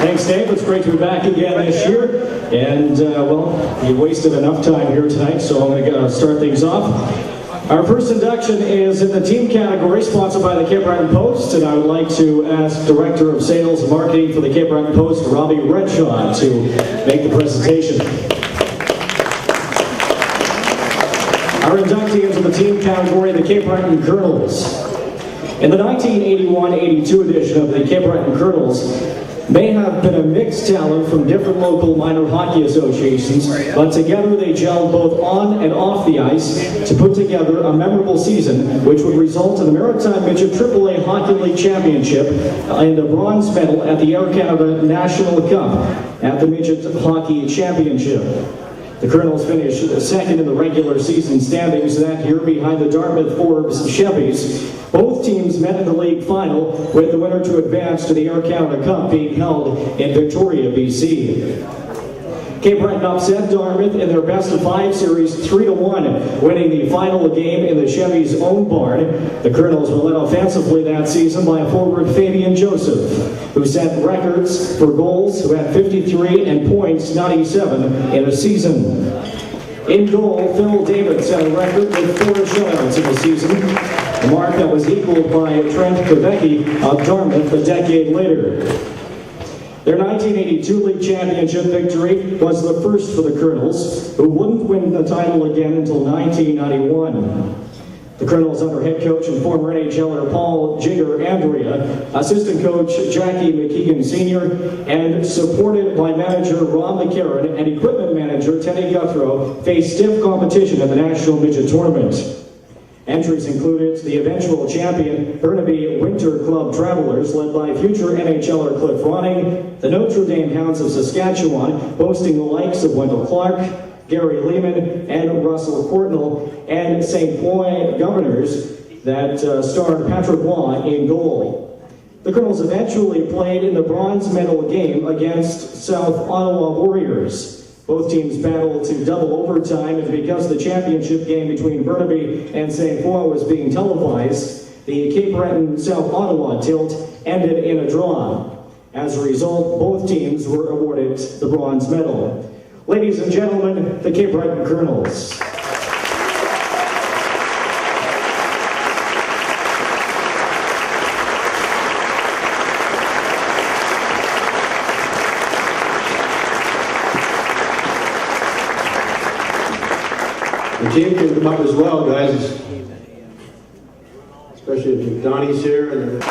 Thanks, Dave. It's great to be back again this year. And, well, you wasted enough time here tonight, so I'm going to start things off. Our first induction is in the team category, sponsored by the Cape Breton Post, and I would like to ask Director of Sales and Marketing for the Cape Breton Post, Robbie Redshaw, to make the presentation. Our inductee into the team category, the Cape Breton Colonels. In the 1981-82 edition of the Cape Breton Colonels, may have been a mixed talent from different local minor hockey associations, but together they gelled both on and off the ice to put together a memorable season, which would result in the Maritime Midget AAA Hockey League Championship and a bronze medal at the Air Canada National Cup at the Midget Hockey Championship. The Colonels finished second in the regular season standings that year behind the Dartmouth Forbes Chevys. Both teams met in the league final, with the winner to advance to the Air Canada Cup being held in Victoria, BC. Cape Breton upset Dartmouth in their best-of-5 series 3-1, winning the final game in the Chevy's own barn. The Colonels were led offensively that season by forward Fabian Joseph, who set records for goals, who had 53 and points 97 in a season. In goal, Phil David set a record with 4 shutouts in the season, a mark that was equaled by Trent Kvecki of Dartmouth a decade later. Their 1982 league championship victory was the first for the Colonels, who wouldn't win the title again until 1991. The Colonels under head coach and former NHLer Paul Jigger Andrea, assistant coach Jackie McKeegan Sr., and supported by manager Ron McCarron and equipment manager Teddy Guthrow, faced stiff competition in the National Midget Tournament. Entries included the eventual champion Burnaby Winter Club Travelers, led by future NHLer Cliff Ronning, the Notre Dame Hounds of Saskatchewan, boasting the likes of Wendell Clark, Gary Lehman, and Russell Courtnall, and St. Croix Governors that starred Patrick Waugh in goal. The Colonels eventually played in the bronze medal game against South Ottawa Warriors. Both teams battled to double overtime, and because the championship game between Burnaby and St. Croix was being televised, the Cape Breton South Ottawa tilt ended in a draw. As a result, both teams were awarded the bronze medal. Ladies and gentlemen, the Cape Breton Colonels. The team can come up as well, guys. Especially if Donnie's here and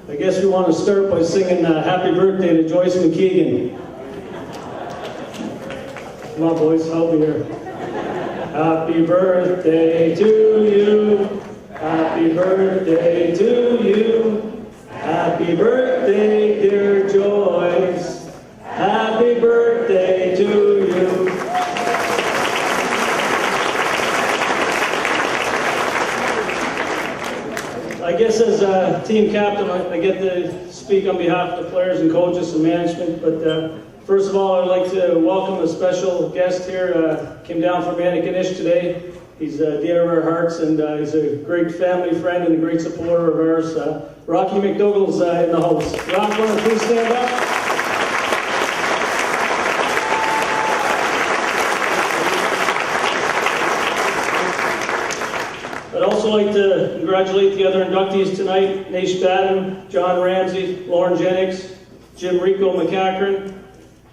I guess we want to start by singing Happy Birthday to Joyce McKeegan. Come on, boys, help me here. Happy birthday to you. Happy birthday to you. Happy birthday, dear Joyce. Happy birthday to you. I guess as a team captain, I get to speak on behalf of the players and coaches and management, but first of all, I'd like to welcome a special guest here. Came down from Antigonish today. He's dear of our hearts, and he's a great family friend and a great supporter of ours. Rocky McDougall's in the house. Rock, want to please stand up? I'd also like to congratulate the other inductees tonight: Naish Batten, John Ramsey, Lauren Jennings, Jim Rico McCachran.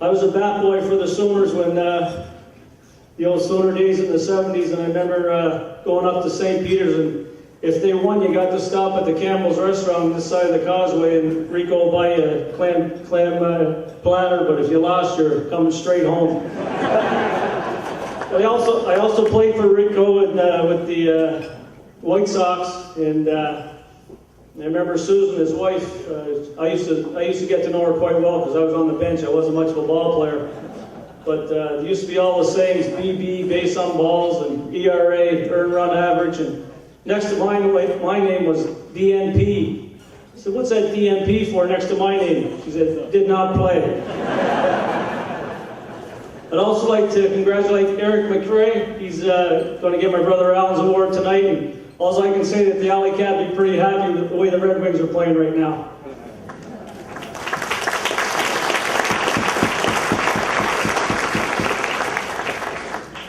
I was a bat boy for the Sooners when the the old Sooner days in the 70s, and I remember going up to St. Peter's, and if they won, you got to stop at the Campbell's restaurant on this side of the causeway, and Rico will buy you a clam platter, but if you lost, you're coming straight home. I also played for Rico with the White Sox, and I remember Susan, his wife. I used to get to know her quite well because I was on the bench. I wasn't much of a ball player, but there used to be all the sayings: BB, base on balls, and ERA, earned run average. And next to my name was DNP. I said, "What's that DNP for next to my name?" She said, "Did not play." I'd also like to congratulate Eric McRae. He's going to get my brother Alan's award tonight. And all I can say that the Alley Cat will be pretty happy with the way the Red Wings are playing right now.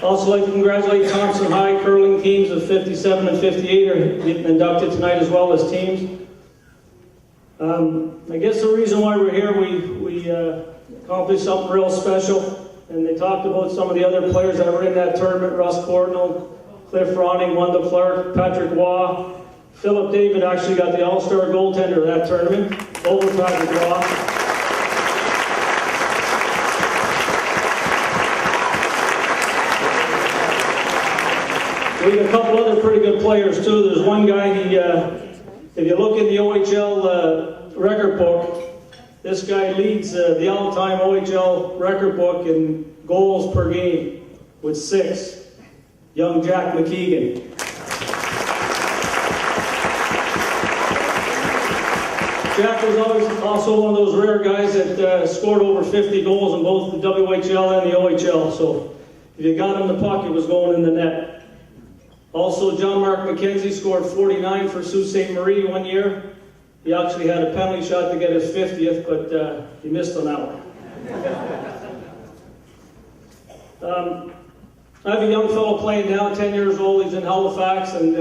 Also like to congratulate Thompson High curling teams of 57 and 58 are getting inducted tonight as well as teams. I guess the reason why we're here, we accomplished something real special. And they talked about some of the other players that were in that tournament: Russ Cordnell, Cliff Ronning, Wendell Clark, Patrick Waugh. Philip David actually got the All-Star goaltender of that tournament over Patrick Waugh. We have a couple other pretty good players too. There's one guy, if you look in the OHL record book, this guy leads the all-time OHL record book in goals per game with 6. Young Jack McKeegan. Jack was always also one of those rare guys that scored over 50 goals in both the WHL and the OHL. So if you got him the puck, it was going in the net. Also, John Mark McKenzie scored 49 for Sault Ste. Marie one year. He actually had a penalty shot to get his 50th, but he missed on that one. I have a young fellow playing now, 10 years old. He's in Halifax, and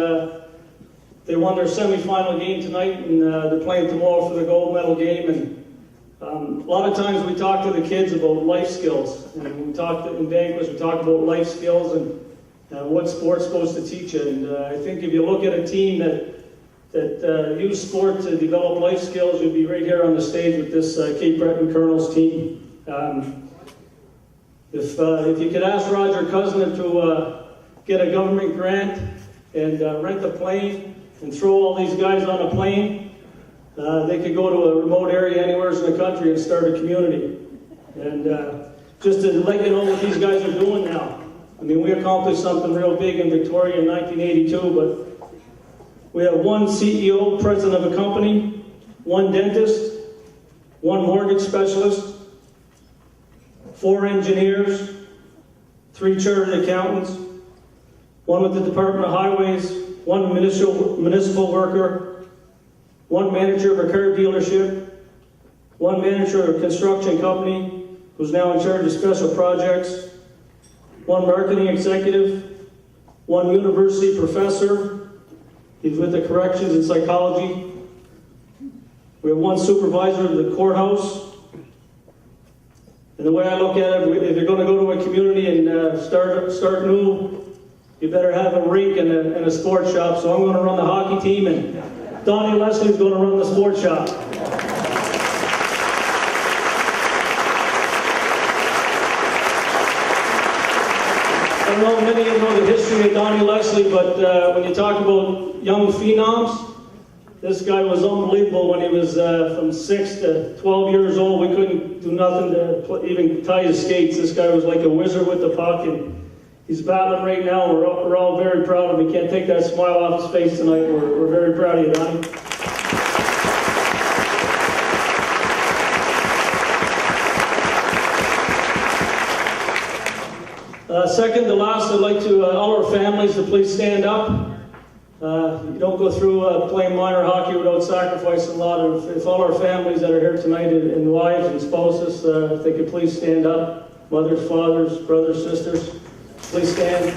they won their semifinal game tonight, and they're playing tomorrow for the gold medal game. And a lot of times we talk to the kids about life skills, and we talk in banquets, we talk about life skills and what sport's supposed to teach you. And I think if you look at a team that use sport to develop life skills, you'll be right here on the stage with this Cape Breton Colonels team. If you could ask Roger Cousin to get a government grant and rent a plane and throw all these guys on a plane, they could go to a remote area anywhere in the country and start a community. And just to let you know what these guys are doing now. I mean, we accomplished something real big in Victoria in 1982, but we have one CEO, president of a company, one dentist, one mortgage specialist, 4 engineers, 3 chartered accountants, one with the Department of Highways, 1 municipal worker, 1 manager of a car dealership, 1 manager of a construction company who's now in charge of special projects, 1 marketing executive, 1 university professor. He's with the corrections and psychology. We have 1 supervisor of the courthouse. And the way I look at it, if you're going to go to a community and start new, you better have a rink and a sports shop. So I'm going to run the hockey team, and Donnie Leslie's going to run the sports shop. I don't know if many of you know the history of Donnie Leslie, but when you talk about young phenoms, this guy was unbelievable when he was from 6 to 12 years old. We couldn't do nothing to even tie his skates. This guy was like a wizard with the puck, and he's battling right now. We're all very proud of him. We can't take that smile off his face tonight. We're very proud of you, Donnie. Second to last, I'd like to all our families to please stand up. You don't go through playing minor hockey without sacrificing a lot. If all our families that are here tonight, and wives and spouses, if they could please stand up. Mothers, fathers, brothers, sisters, please stand.